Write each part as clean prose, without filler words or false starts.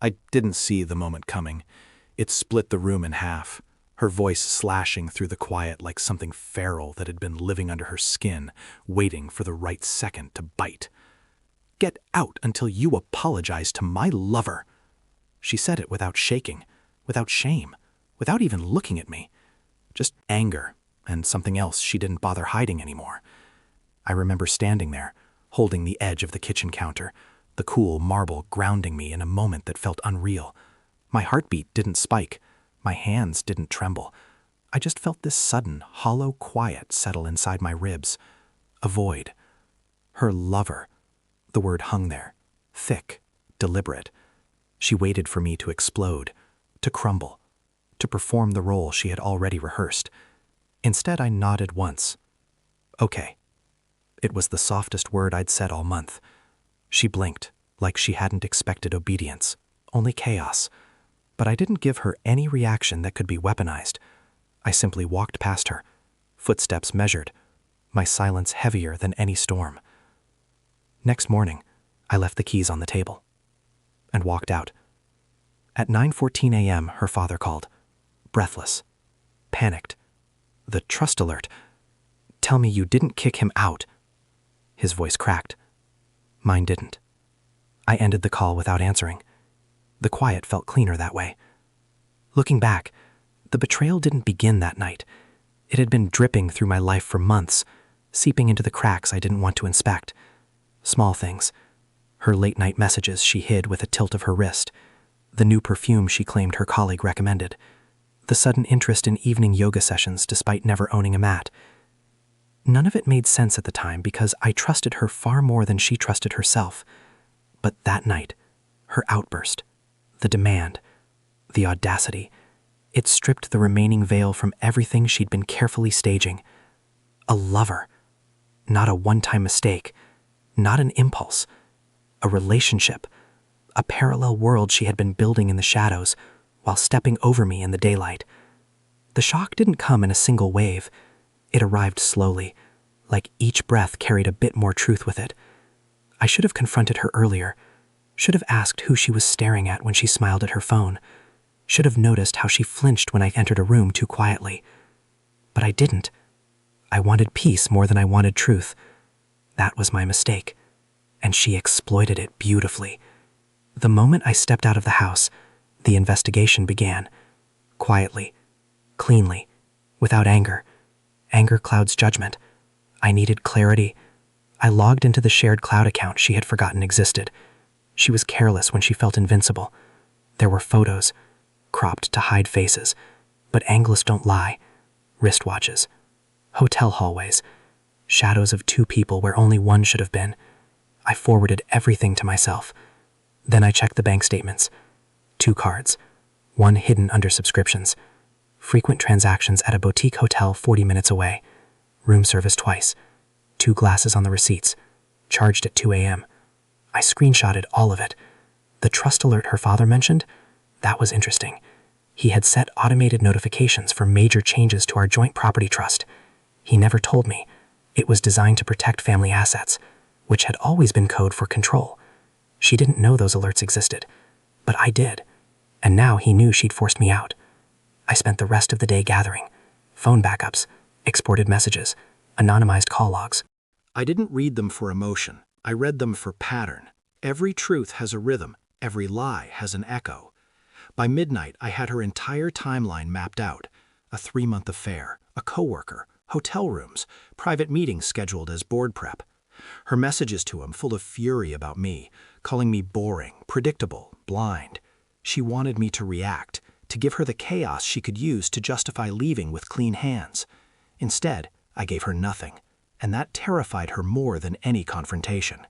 I didn't see the moment coming. It split the room in half, her voice slashing through the quiet like something feral that had been living under her skin, waiting for the right second to bite. "Get out until you apologize to my lover." She said it without shaking, without shame, without even looking at me. Just anger and something else she didn't bother hiding anymore. I remember standing there, holding the edge of the kitchen counter, the cool marble grounding me in a moment that felt unreal. My heartbeat didn't spike. My hands didn't tremble. I just felt this sudden, hollow quiet settle inside my ribs. A void. Her lover. The word hung there, thick, deliberate. She waited for me to explode, to crumble, to perform the role she had already rehearsed. Instead, I nodded once. Okay. It was the softest word I'd said all month. She blinked, like she hadn't expected obedience, only chaos. But I didn't give her any reaction that could be weaponized. I simply walked past her, footsteps measured, my silence heavier than any storm. Next morning, I left the keys on the table and walked out. At 9:14 a.m., her father called, breathless, panicked. The trust alert. "Tell me you didn't kick him out." His voice cracked. Mine didn't. I ended the call without answering. The quiet felt cleaner that way. Looking back, the betrayal didn't begin that night. It had been dripping through my life for months, seeping into the cracks I didn't want to inspect. Small things. Her late-night messages she hid with a tilt of her wrist. The new perfume she claimed her colleague recommended. The sudden interest in evening yoga sessions despite never owning a mat. None of it made sense at the time because I trusted her far more than she trusted herself. But that night, her outburst, the demand, the audacity, it stripped the remaining veil from everything she'd been carefully staging. A lover. Not a one-time mistake. Not an impulse. A relationship. A parallel world she had been building in the shadows while stepping over me in the daylight. The shock didn't come in a single wave. It arrived slowly, like each breath carried a bit more truth with it. I should have confronted her earlier, should have asked who she was staring at when she smiled at her phone, should have noticed how she flinched when I entered a room too quietly. But I didn't. I wanted peace more than I wanted truth. That was my mistake, and she exploited it beautifully. The moment I stepped out of the house, the investigation began. Quietly, cleanly, without anger. Anger clouds judgment. I needed clarity. I logged into the shared cloud account she had forgotten existed. She was careless when she felt invincible. There were photos, cropped to hide faces, but anglers don't lie. Wristwatches, hotel hallways, shadows of two people where only one should have been. I forwarded everything to myself. Then I checked the bank statements. 2 cards, one hidden under subscriptions. Frequent transactions at a boutique hotel 40 minutes away. Room service twice. 2 glasses on the receipts. Charged at 2 a.m. I screenshotted all of it. The trust alert her father mentioned? That was interesting. He had set automated notifications for major changes to our joint property trust. He never told me. It was designed to protect family assets, which had always been code for control. She didn't know those alerts existed, but I did. And now he knew she'd forced me out. I spent the rest of the day gathering. Phone backups, exported messages, anonymized call logs. I didn't read them for emotion. I read them for pattern. Every truth has a rhythm. Every lie has an echo. By midnight, I had her entire timeline mapped out. A 3-month affair, a coworker, hotel rooms, private meetings scheduled as board prep. Her messages to him full of fury about me, calling me boring, predictable, blind. She wanted me to react, to give her the chaos she could use to justify leaving with clean hands. Instead, I gave her nothing, and that terrified her more than any confrontation.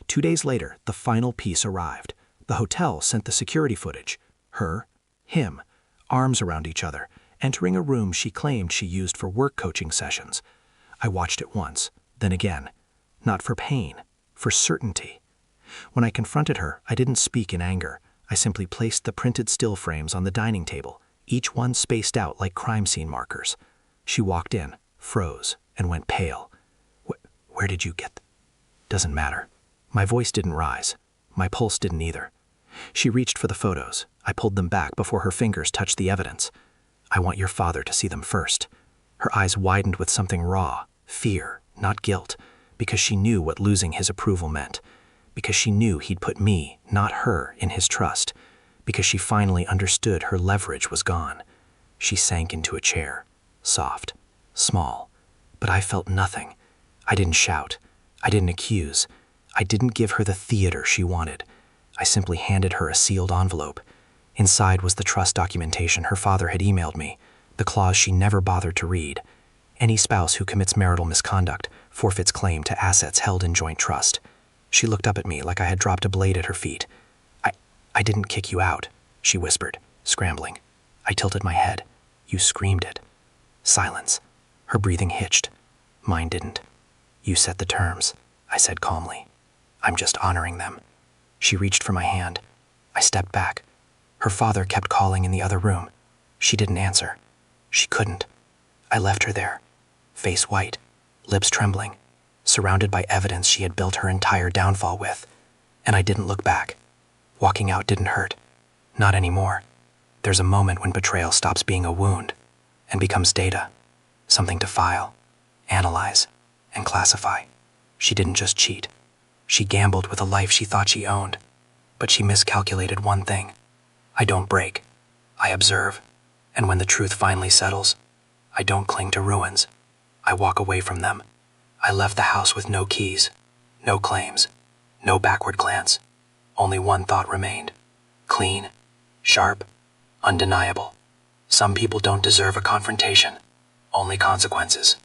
2 days later, the final piece arrived. The hotel sent the security footage. Her, him, arms around each other, entering a room she claimed she used for work coaching sessions. I watched it once, then again. Not for pain, for certainty. When I confronted her, I didn't speak in anger. I simply placed the printed still frames on the dining table, each one spaced out like crime scene markers. She walked in, froze, and went pale. Where did you get? Doesn't matter. My voice didn't rise. My pulse didn't either. She reached for the photos. I pulled them back before her fingers touched the evidence. I want your father to see them first. Her eyes widened with something raw, fear, not guilt, because she knew what losing his approval meant, because she knew he'd put me, not her, in his trust, because she finally understood her leverage was gone. She sank into a chair, soft, small, but I felt nothing. I didn't shout. I didn't accuse. I didn't give her the theater she wanted. I simply handed her a sealed envelope. Inside was the trust documentation her father had emailed me, the clause she never bothered to read. Any spouse who commits marital misconduct forfeits claim to assets held in joint trust. She looked up at me like I had dropped a blade at her feet. I didn't kick you out, she whispered, scrambling. I tilted my head. You screamed it. Silence. Her breathing hitched. Mine didn't. You set the terms, I said calmly. I'm just honoring them. She reached for my hand. I stepped back. Her father kept calling in the other room. She didn't answer. She couldn't. I left her there, face white, lips trembling, surrounded by evidence she had built her entire downfall with. And I didn't look back. Walking out didn't hurt. Not anymore. There's a moment when betrayal stops being a wound and becomes data, something to file, analyze, and classify. She didn't just cheat. She gambled with a life she thought she owned, but she miscalculated one thing. I don't break. I observe, and when the truth finally settles, I don't cling to ruins. I walk away from them. I left the house with no keys, no claims, no backward glance. Only one thought remained. Clean, sharp, undeniable. Some people don't deserve a confrontation, only consequences.